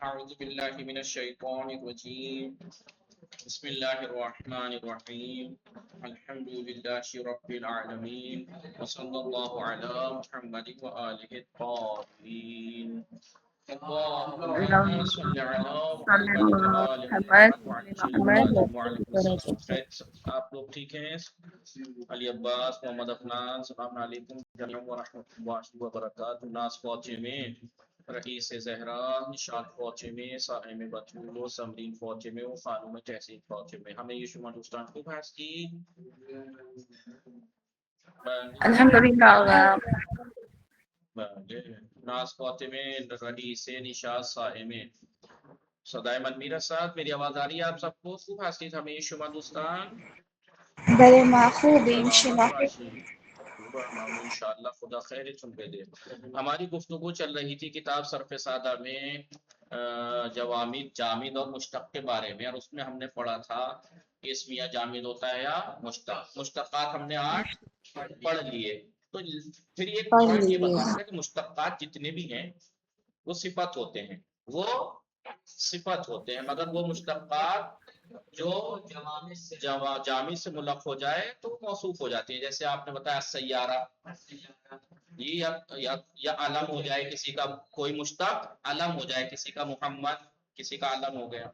أعوذ بالله من الشيطان الرجيم بسم الله الرحمن الرحيم الحمد لله رب العالمين وصلى الله على محمد وآله الطاهرين اللهم صل على محمد وآل محمد وعجل فرجهم وعلى وسلم. خیر آپ لوگ ٹھیک ہیں؟ علی عباس، محمد افنان، السلام علیکم جمیعا ورحمۃ اللہ وبرکاتہ. ناز فوجے میں رئیس زہرا، نشاد فوجے میں، صاحب بطول، سمرین فوجے میں، و خانم تحسین فوجے میں. ہمیں یہ شما دوستان کو بحث کی الحمدللہ. ناز فوجے میں رئیس نشاد صاحب میں صدای من میرسد. میری آواز آ رہی ہے آپ سب کو؟ خوب هستید همه شما دوستان؟ بله ما خوبیم. سلامت شما باشید. خوبم انشاءاللہ، خدا خیرتون بده. ہماری گفتگو چل رہی تھی کتاب صرف سادہ میں جوامد، جامد اور مشتق کے بارے میں، اور اس میں ہم نے پڑھا تھا اسم یا جامد ہوتا ہے یا مشتق. مشتقات ہم نے 8 پڑھ لیے. تو پھر ایک پڑھ پوائنٹ یہ لیجیے. بتانا تھا کہ مشتقات جتنے بھی ہیں وہ صفت ہوتے ہیں، وہ صفت ہوتے ہیں، مگر وہ مشتقات جو جامد سے ملق ہو جائے تو موصوف ہو جاتی ہیں. جیسے آپ نے بتایا سیارہ، یہ یا علم ہو جائے کسی کا، کوئی مشتق علم ہو جائے کسی کا، محمد کسی کا علم ہو گیا.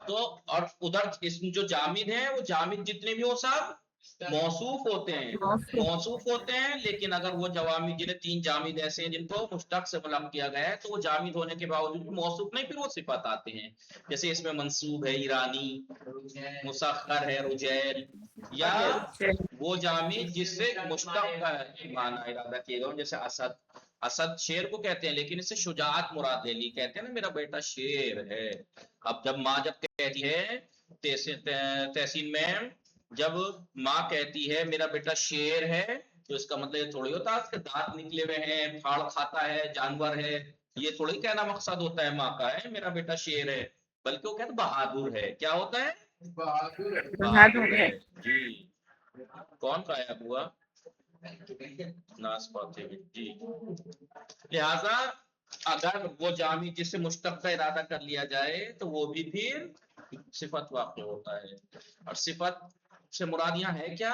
تو اور ادھر اسم جو جامد ہیں، وہ جامد جتنے بھی ہو سب موصوف ہوتے ہیں، موصوف ہوتے ہیں. لیکن اگر وہ جوامد، جنہیں 3 جامد ایسے ہیں جن کو مشتق سے ملق کیا گیا ہے، تو وہ جامد ہونے کے باوجود بھی موصوف نہیں، پھر وہ صفات آتے ہیں. جیسے اس میں منصوب ہے ایرانی، مسخر ہے رجیل، یا وہ جامد جس سے مشتق کا معنی ارادہ کیے گئے، جیسے اسد. اسد شیر کو کہتے ہیں لیکن اس سے شجاعت مراد لے لی، کہتے ہیں نا میرا بیٹا شیر ہے. اب جب ماں جب کہتی ہے تحسین میں، جب ماں کہتی ہے میرا بیٹا شیر ہے، تو اس کا مطلب یہ تھوڑی ہوتا ہے اس کے دانت نکلے ہوئے ہیں، پھاڑ کھاتا ہے، جانور ہے. یہ تھوڑی کہنا مقصد ہوتا ہے ماں کا ہے میرا بیٹا شیر ہے، بلکہ وہ کہتے بہادر ہے. کیا ہوتا ہے؟ بہادر ہے. جی کون غائب ہوا؟ ناس پاتے میں. جی لہذا اگر وہ جامع جس سے مشتق کا ارادہ کر لیا جائے تو وہ بھی پھر صفت واقع ہوتا ہے. اور صفت سے مراد یہاں ہے کیا؟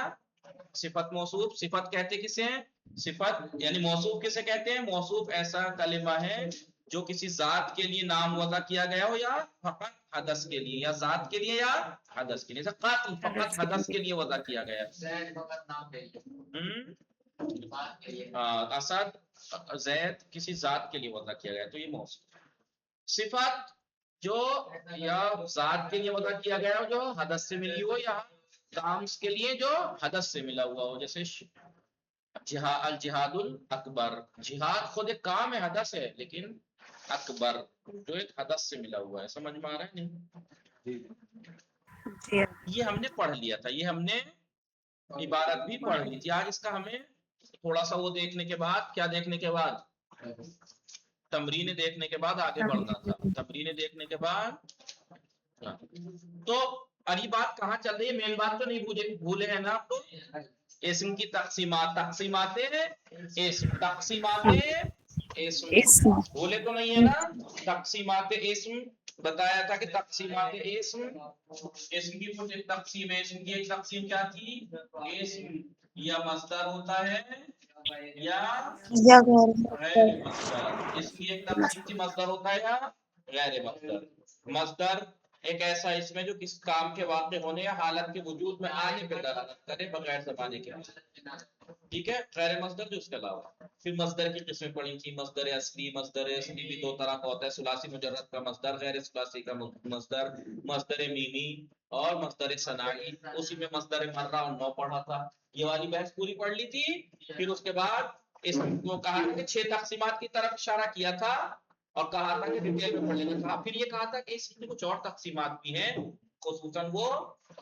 صفت موصوف. صفت کہتے کسے ہیں؟ صفت یعنی موصوف کسے کہتے ہیں؟ موصوف ایسا کلمہ ہے جو کسی ذات کے لیے نام وضع کیا گیا ہو، یا فقط حدث کے لیے، یا ذات کے لیے یا حدث کے لیے. قاتل فقط حدث کے لیے وضع کیا گیا. اسد، زید کسی ذات کے لیے وضع کیا گیا تو یہ موصوف. صفت جو یا ذات کے لیے وضع کیا گیا ہو جو حدث سے ملی ہو، یا کام کے لیے جو حدث سے ملا ہوا ہو. جیسے الجہاد الاکبر، جہاد خود ایک کام ہے، حدث ہے، لیکن اکبر جو ایک حدث سے ملا ہوا ہے. سمجھ میں آ رہا ہے نہیں؟ یہ ہم نے پڑھ لیا تھا، یہ ہم نے عبارت بھی پڑھ لی تھی. آج اس کا ہمیں تھوڑا سا وہ دیکھنے کے بعد، کیا دیکھنے کے بعد؟ تمرین دیکھنے کے بعد آگے بڑھنا تھا. تمرین دیکھنے کے بعد تو اری بات کہاں چل رہی ہے؟ مین بات تو نہیں بھولے ہیں نا آپ کو؟ اسم کی تقسیمات، تقسیمات اسم، تقسیمات اسم بھولے تو نہیں ہے نا؟ تقسیمات اسم بتایا تھا کہ تقسیمات اسم کی کچھ ایک تقسیم ہے. اسم کی ایک تقسیم کیا تھی؟ اسم یا مصدر ہوتا ہے یا غیر مصدر. اسم کی ایک تقسیم تھی مصدر ہوتا ہے یا غیر مصدر. مصدر ایک ایسا اسم ہے جو کس کام کے واقع ہونے یا حالت کے وجود میں آنے پہ دلالت کرے بغیر زمانے کے. ٹھیک ہے، غیر مصدر جو اس کے علاوہ. پھر مصدر کی قسمیں پڑھی تھی. مصدر اصلی، مصدر اصلی بھی 2 طرح کا ہوتا ہے، ثلاثی مجرد کا مصدر، غیر ثلاثی کا مصدر، مصدر میمی اور مصدر ثنائی. اسی میں مصدر مرہ اور 9 پڑھا تھا. یہ والی بحث پوری پڑھ لی تھی. پھر اس کے بعد اس کو کہا کہ 6 تقسیمات کی طرف اشارہ کیا تھا اور کہا تھا کہ ڈیٹیل میں پڑھ لینا تھا. پھر یہ کہا تھا کہ اس میں کچھ اور تقسیمات بھی ہیں، خصوصاً وہ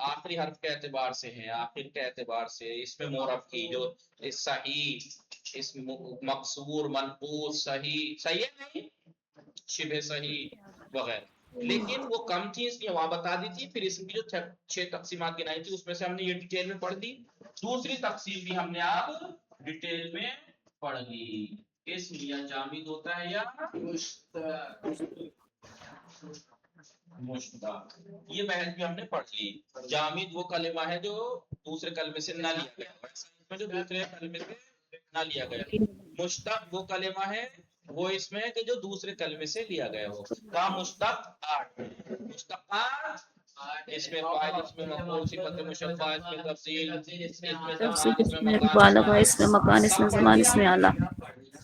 آخری حرف کے اعتبار سے ہیں، آخر کے اعتبار سے. اس میں مورب کی جو صحیح، اس مقصور، منقوص، صحیح، صحیح نہیں، شبہ صحیح وغیرہ. لیکن وہ کم تھی اس لیے وہاں بتا دی تھی. پھر اس کی جو 6 تقسیمات گنائی تھی اس میں سے ہم نے یہ ڈیٹیل میں پڑھ دی. دوسری تقسیم بھی ہم نے اب ڈیٹیل میں پڑھ لی. اسم یا جامد ہوتا ہے یا مشتق. مشتق یہ بحث بھی ہم نے پڑھ لی. جامد وہ کلمہ ہے جو دوسرے کلمے سے نہ لیا گیا ہو، اس میں جو دوسرے کلمے سے نہ لیا گیا. مشتق وہ کلمہ ہے وہ اس میں کہ جو دوسرے کلمے سے لیا گیا ہو. کا مشتق 8 مشتقات، اس میں فاعل، اس میں مفعول، صفت مشبہ، اس میں تفصیل، اس میں زمان، اس میں مکان، مبالغہ، اس میں مکان، اس میں زمان، اس میں اعلیٰ.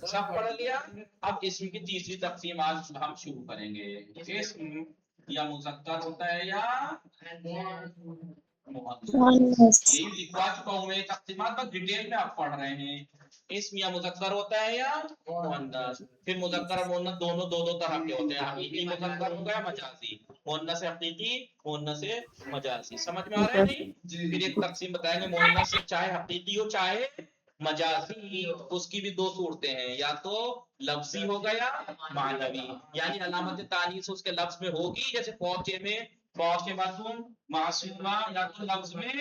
سب پڑھ لیا. اب اسم کی تیسری تقسیم آج ہم شروع کریں گے. اسم یا مذکر ہوتا ہے یا مؤنث. مؤنث. یہی لکھوا چکا ہوں میں تقسیمات پر ڈیٹیل میں آپ پڑھ رہے ہیں. اسم یا مذکر ہوتا ہے یا مؤنث. پھر مذکر اور مؤنث دونوں دو دو طرح کے ہوتے ہیں. حقیقی مذکر ہوتا ہے، مجازی. مؤنث حقیقی، مؤنث مجازی. سمجھ میں آ رہا ہے نہیں؟ پھر ایک تقسیم بتائیں گے مؤنث چاہے حقیقی ہو چاہے مجازی، اس کی بھی دو صورتیں ہیں، یا تو لفظی ہوگا یا معنوی. یعنی علامت تانیث اس کے لفظ میں ہوگی، جیسے فوچے میں فوچمتم معصومہ، یا تو لفظ میں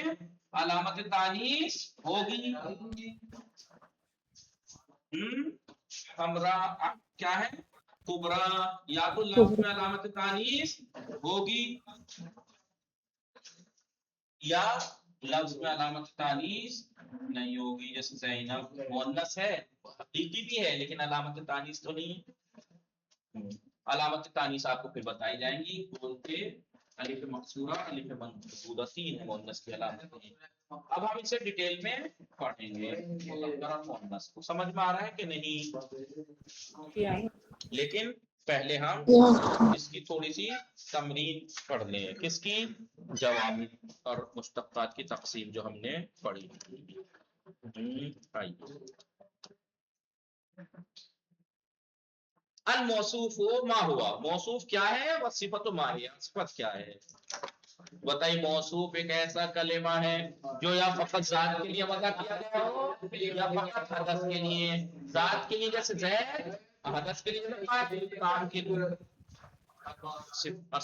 علامت تانیث ہوگی. ہمراہ کیا ہے کبرا، یا تو لفظ میں علامت تانیث ہوگی یا لفظ میں علامت تانیث نہیں ہوگی. جیسے زینب مؤنث ہے، حقیقی بھی ہے لیکن علامت تانیث تو نہیں ہے. علامت تانیث آپ کو پھر بتائی جائیں گی. بول کے الف مقصورہ، الف منقوصہ، 3 مؤنث کی علامتیں. اب ہم اسے ڈیٹیل میں پڑھیں گے. مذکر اور مؤنث کو سمجھ میں آ رہا ہے کہ نہیں؟ لیکن پہلے ہم اس کی تھوڑی سی تمرین پڑھ لیں. کس کی؟ جوامع اور مشتقات کی تقسیم جو ہم نے پڑھی. الموصوف ما ہوا، موصوف کیا ہے؟ وصفت ما ہی، صفت کیا ہے؟ بتائیے. موصوف ایک ایسا کلمہ ہے جو یا فقط ذات کے لیے وضع کیا گیا ہو یا فقط حدث کے لیے. ذات کے لیے جیسے زید، حدث کے لیے کام کے لیے. اور صفت،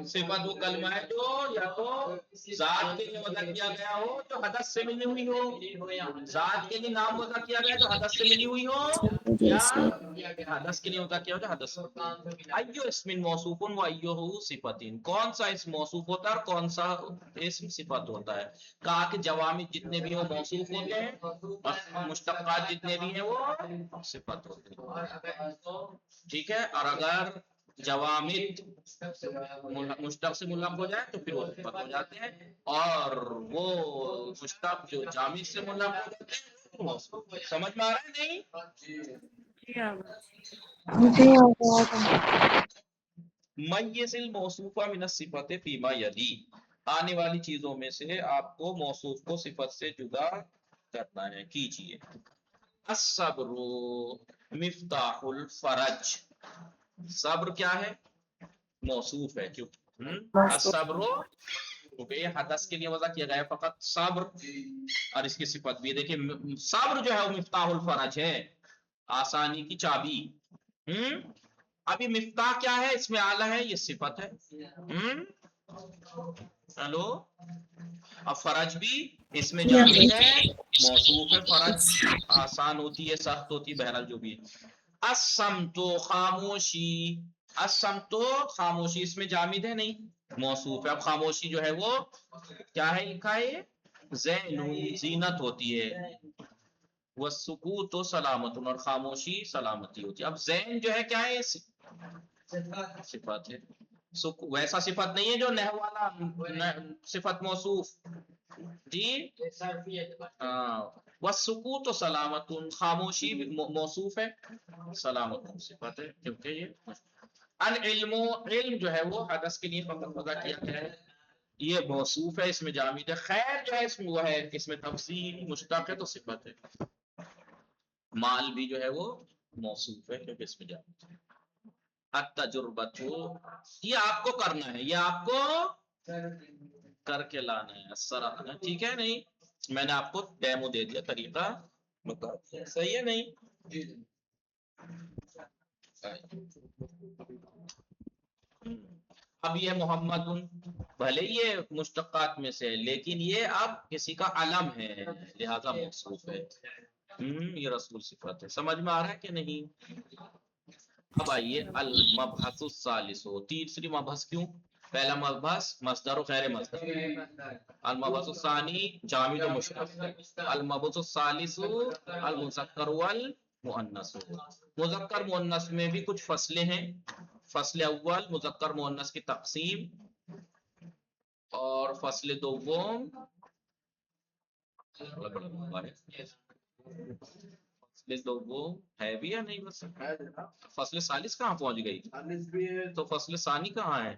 صفت وہ کلمہ ہے جو یا تو ذات کے لیے وضع کیا گیا ہو جو حدث سے ملی ہوئی ہو، ذات کے لیے نام وضع کیا گیا جو حدث سے ملی ہوئی ہو، یا حدث کے لیے وضع کیا ہو جو حدث. ایو اسم موصوف و ایو صفت، کون سا اسم موصوف ہوتا ہے اور کون سا اسم صفت ہوتا ہے؟ کہا کہ جوامع جتنے بھی وہ موصوف ہوتے ہیں اور مشتقات جتنے بھی ہیں وہ صفت ہوتے ہیں. ٹھیک ہے. اور اگر جوامد مشتق سے ملحق ہو جائے تو پھر وہ صفت ہو جاتے ہیں، اور وہ مشتق جو جامد سے ملحق ہو جاتے ہیں وہ موصوف. سمجھ میں آ رہا ہے نہیں؟ جی آگے. میز الموصوف من الصفت فیما یلی، آنے والی چیزوں میں سے آپ کو موصوف کو صفت سے جدا کرنا ہے. کیجئے. الصبر مفتاح الفرج، صبر کیا ہے؟ موصوف ہے. کیوں؟ الصبر کیونکہ یہ حدث کے لیے وضع کیا گیا ہے فقط صبر، اور اس کی صفت بھی دیکھیں صبر جو ہے وہ مفتاح الفرج ہے، آسانی کی چابی. ابھی مفتاح کیا ہے؟ اس میں اعلیٰ ہے، یہ صفت ہے. ہلو. اب فرج بھی اس میں جامد ہے، موصوف ہے. فرج آسان ہوتی ہے، سخت ہوتی ہے، بہرحال جو بھی ہے. الصمت خاموشی، الصمت خاموشی اس میں جامد ہے نہیں، موصوف ہے. اب خاموشی جو ہے وہ کیا ہے؟ لکھا ہے زین، زینت ہوتی ہے. والسکوت سلامت، اور خاموشی سلامتی ہوتی ہے. اب زین جو ہے کیا ہے؟ صفت ہے. ویسا صفت نہیں ہے جو نحو والا صفت موصوف. جی والسکوت سلامت، خاموشی موصوف ہے، سلامت صفت ہے کیونکہ یہ العلم، علم جو ہے وہ حدث کے لیے فقط وضع کیا گیا ہے، یہ موصوف ہے، اس میں جامد ہے. خیر جو ہے اس میں وہ ہے، اس میں تفصیل مشتق ہے تو صفت ہے. مال بھی جو ہے وہ موصوف ہے کیونکہ اس میں جامد ہے. التجربۃ، یہ آپ کو کرنا ہے، یہ آپ کو کر کے لانا ہے. الصراحہ، ٹھیک ہے نہیں؟ میں نے آپ کو ڈیمو دے دیا، طریقہ بتا دیا. صحیح ہے نہیں؟ اب یہ محمد بھلے یہ مشتقات میں سے لیکن یہ اب کسی کا علم ہے لہذا موصوف ہے. یہ رسول صفت ہے. سمجھ میں آ رہا ہے کہ نہیں؟ اب آئیے المبحث الثالث، تیسری مبحث کیوں؟ پہلا مبحث مصدر و غیر مصدر، المبحث الثانی جامد و مشتق، المبحث الثالث المذکر والمؤنث۔ مذکر مؤنث میں بھی کچھ فصلیں ہیں۔ فصل اول مذکر مؤنث کی تقسیم، اور فصل دوم فصل دوم ہے بھی یا نہیں؟ بس فصل ثالث کہاں پہنچ گئی؟ تو فصل ثانی کہاں ہے؟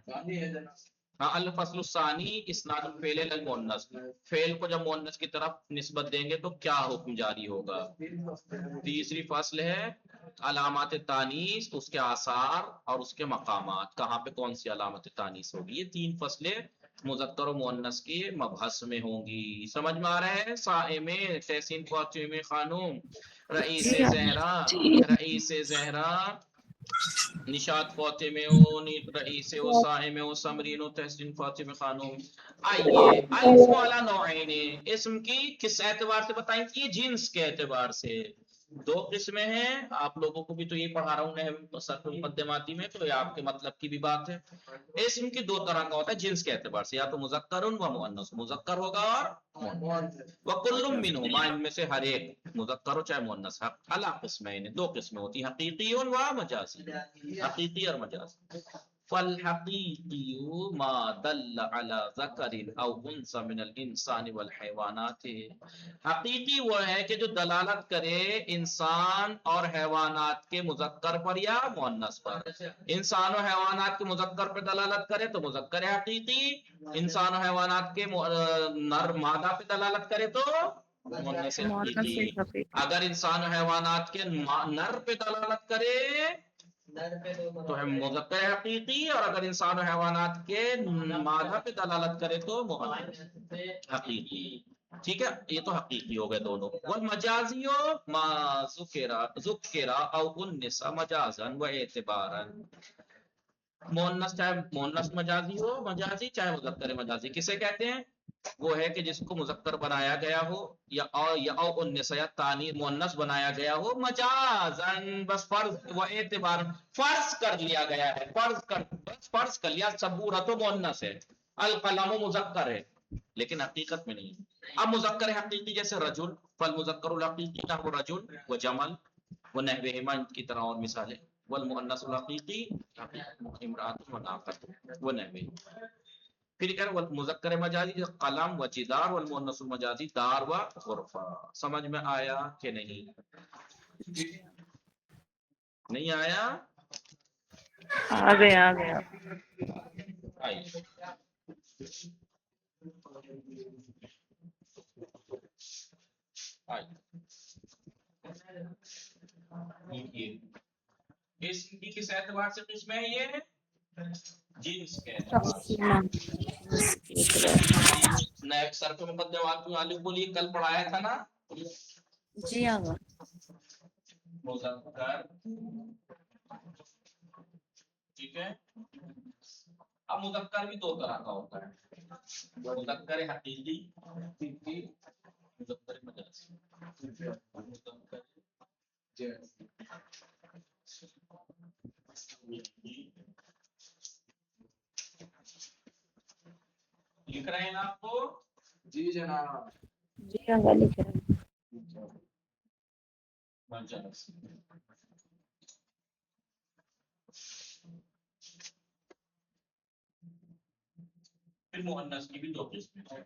ہاں، الفصل الثانی اسناد الفعل الی المؤنث، فعل کو جب مؤنث کی طرف نسبت دیں گے تو کیا حکم جاری ہوگا۔ تیسری فصل ہے علامات تانیث، اس کے آثار اور اس کے مقامات، کہاں پہ کون سی علامت تانیث ہوگی۔ یہ تین فصلیں مذکر و مؤنث کے مبحث میں ہوں گی۔ سمجھ میں آ رہا ہے؟ صائم، تحسین فاطمہ خانم، رئیس جی زہرا، رئیس زہرا، نشاط فاطمہ، رئیس و صائم و سمرین و تحسین فاطمہ خانم۔ آئیے الاسم علی نوعین، اسم کی کس اعتبار سے بتائیں گے؟ جنس کے اعتبار سے دو قسمیں ہیں۔ آپ لوگوں کو بھی تو یہ پڑھا رہا ہوں صرف مقدماتی میں، تو یہ آپ کے مطلب کی بھی بات ہے۔ اسم کی دو طرح کا ہوتا ہے جنس کے اعتبار سے، یا تو مذکر و مؤنث، مذکر ہوگا اور وکل منہما، ان میں سے ہر ایک مذکر ہو چاہے مؤنث، اعلی قسمین، دو قسمیں ہوتی ہیں، حقیقی و مجازی، حقیقی اور مجازی۔ فالحقیقی ما دل علی ذکر او انثى من الانسان والحیوانات، حقیقی وہ ہے کہ جو دلالت کرے انسان اور حیوانات کے مذکر پر یا مؤنث پر۔ انسان و حیوانات کے مذکر پر دلالت کرے تو مذکر حقیقی، انسان و حیوانات کے نر مادہ پہ دلالت کرے تو مؤنث مؤنث حقیقی۔ حقیقی۔ اگر انسان و حیوانات کے نر پہ دلالت کرے تو ہے مذکر حقیقی، اور اگر انسان و حیوانات کے مادہ پہ دلالت کرے تو مؤنث حقیقی۔ ٹھیک ہے، یہ تو حقیقی ہو گئے دونوں۔ والمجازی ما ذکر او انثى مجازا و اعتبارا، مؤنث چاہے مؤنث مجازی ہو، مجازی چاہے مذکر مجازی، کسے کہتے ہیں؟ وہ ہے کہ جس کو مذکر بنایا گیا ہو یا او انثى یا تانیث مؤنث بنایا گیا ہو مجازن، بس فرض و اعتبار، فرض کر لیا گیا ہے، فرض کر لیا۔ سبورۃ مؤنث ہے، القلم مذکر ہے، لیکن حقیقت میں نہیں۔ اب مذکر حقیقی جیسے رجل، فالمذکر الحقیقی نحو رجل و جمل و نحوہما کی طرح اور مثالیں، والمؤنث الحقیقی امرأۃ و ناقۃ و نحوہ۔ پھر کہہ رہے مذکر مجازی قلم و جدار، والمؤنث المجازی دار و غرفہ۔ سمجھ میں آیا کہ نہیں؟ نہیں آیا؟ آ گیا آ گیا۔ آئیے اس کی کس اعتبار سے قسم ہے؟ یہ جنس کے اعتبار سے۔ تقسیم جنس کے اعتبار۔ نئے سر پہ مقدمات والے کو لیے کل پڑھایا تھا نا، جی آگا۔ مذکر، ٹھیک ہے۔ اب مذکر بھی دو طرح کا ہوتا ہے، مذکر حقیقی، مذکر مجازی۔ لکھ رہے ہیں آپ کو؟ جی جناب۔ جی آگا لکھ رہے ہیں۔ مجازی، پھر مؤنث کی بھی دو قسمیں ہیں،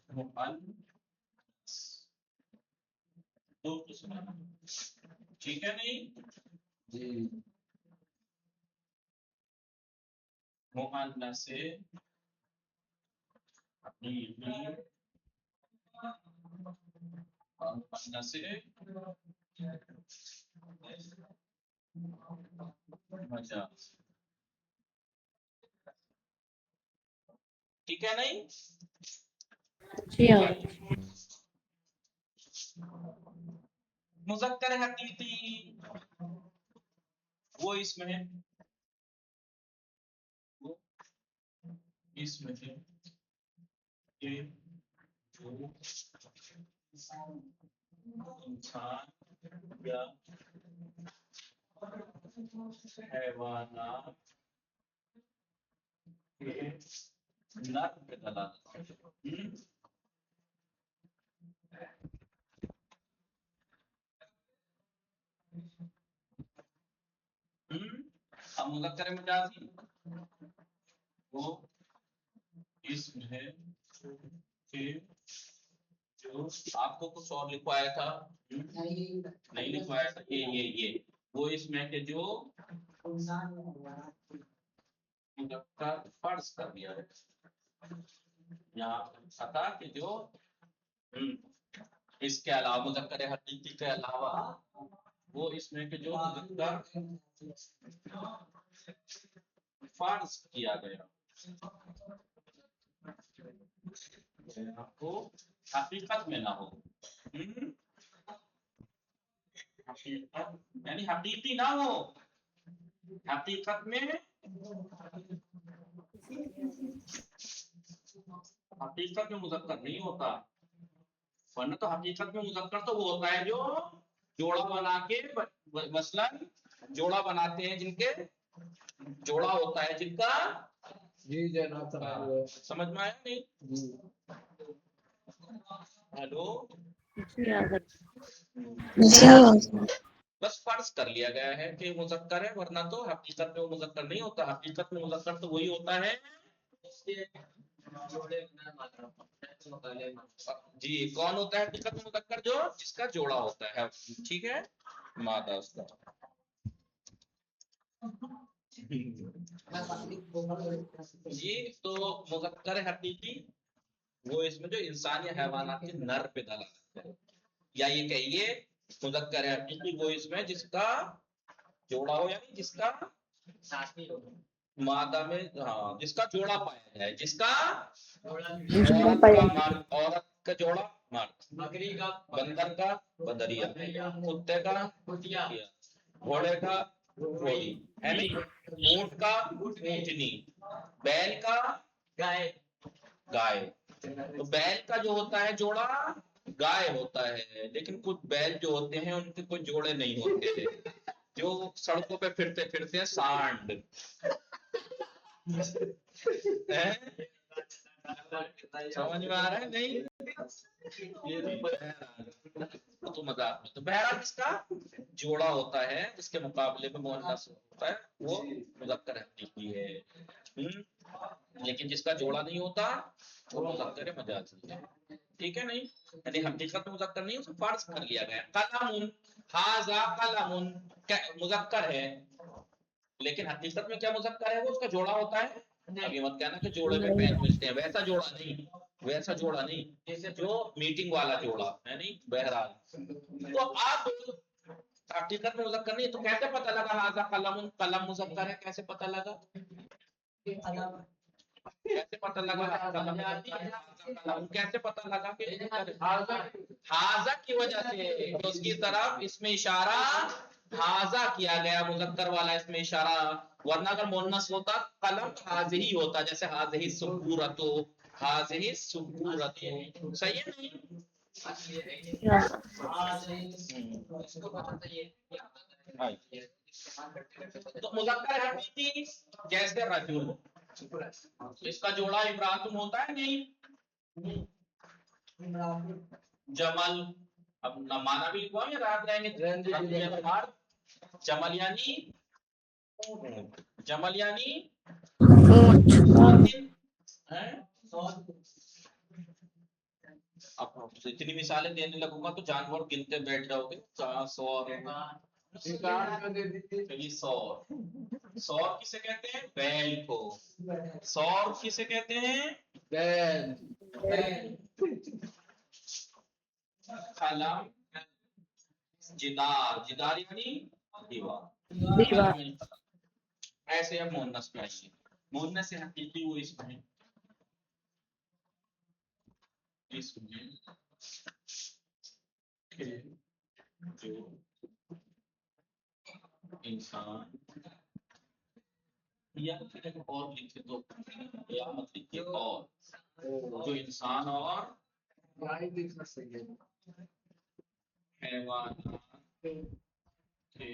مؤنث دو قسمیں، ٹھیک ہے نہیں؟ جی، مؤنث حقیقی اور مؤنث مجاز، ٹھیک ہے نہیں؟ جی آگا۔ مذکر حقیقی وہ اس میں ہے، وہ اس میں ہے کہ جو انسان یا حیوانات کے نر پہ دلالت کرے. اب مذکر مجازی وہ اسم ہے کہ جو آپ کو کچھ اور لکھوایا تھا نہیں لکھوایا تھا یہ وہ اسم ہے کہ جو مذکر فرض کر دیا ہے یہاں پتا کہ جو اس کے علاوہ مذکر حقیقی کے علاوہ وہ اس میں کہ جو مذکر فرض کیا گیا وہ حقیقت میں نہ ہو حقیقت یعنی حقیقی نہ ہو حقیقت میں مذکر نہیں ہوتا ورنہ تو حقیقت میں مذکر تو وہ ہوتا ہے جو جوڑا بنا کے مثلا جوڑا بناتے ہیں جن کے جوڑا ہوتا ہے جن کا جی جناب سمجھ میں آیا نہیں ہیلو جی آغا جی بس فرض کر لیا گیا ہے کہ مذکر ہے ورنہ تو حقیقت میں وہ مذکر نہیں ہوتا حقیقت میں مذکر تو وہی ہوتا ہے جی کون ہوتا ہے حقیقت میں مذکر جو جس کا جوڑا ہوتا ہے ٹھیک ہے مادہ اس کا جی تو مذکر حقیقی وہ اس میں جو انسان یا حیوانات کے نر پہ دلالت کرے یا یہ کہیے مذکر حقیقی وہ اس میں جس کا جوڑا ہو یعنی جس کا مادہ میں ہاں جس کا جوڑا پایا جائے جس کا عورت کا جوڑا مرد بکری کا بندر کا بندریا کتے کا گھوڑے کا گھوڑی ہے نہیں اونٹ کا اونٹنی بیل کا گائے تو بیل کا جو ہوتا ہے جوڑا گائے ہوتا ہے لیکن کچھ بیل جو ہوتے ہیں ان کے کوئی جوڑے نہیں ہوتے جو سڑکوں پہ پھرتے پھرتے ہیں سانڈ سمجھ میں آ رہا ہے نہیں تو مذاق میں تو بہرحال جس کا جوڑا ہوتا ہے جس کے مقابلے میں مؤنث ہوتا ہے وہ مذکر حقیقی ہے لیکن جس کا جوڑا نہیں ہوتا وہ مذکر مجازی ہے ٹھیک ہے نہیں یعنی حقیقت میں مذکر نہیں اسے فرض کر لیا گیا قلم ھذا قلم مذکر ہے لیکن حقیقت میں کیا مذکر ہے وہ اس کا جوڑا ہوتا ہے ابھی مت کہنا کہ جوڑے میں پین ملتے ہیں ویسا جوڑا نہیں جیسے جو میٹنگ والا جوڑا ہے نہیں بہرحال تو آپ حقیقت میں مذکر نہیں تو کیسے پتہ لگا ھذا قلم قلم مذکر ہے کیسے پتہ لگا کیسے پتہ لگا کہ ھذا کی وجہ سے اس کی طرف اس میں اشارہ ھذا کیا گیا مذکر والا اس میں اشارہ ورنہ اگر مؤنث ہوتا قلم ھذی ہوتا جیسے ھذی سبورۃ ھذی سبورۃ صحیح ہے نہیں تو مذکر حقیقی جیسے رجل اس کا جوڑا امراتن ہوتا ہے نہیں جمل اب مانا بھی لکھوا یا یاد رہیں گے جمل یعنی اب اتنی مثالیں دینے لگوں گا تو جانور گنتے بیٹھ جاؤ گے 100 کسے کہتے ہیں بیل کو 100 کسے کہتے ہیں بیل قلم جدار یعنی دیوار ایسے اب مؤنث میں آئیے مؤنث حقیقی وہ اس میں جو انسان یا اور لکھے تو قیامت لکھے اور جو انسان اور حیوانات کے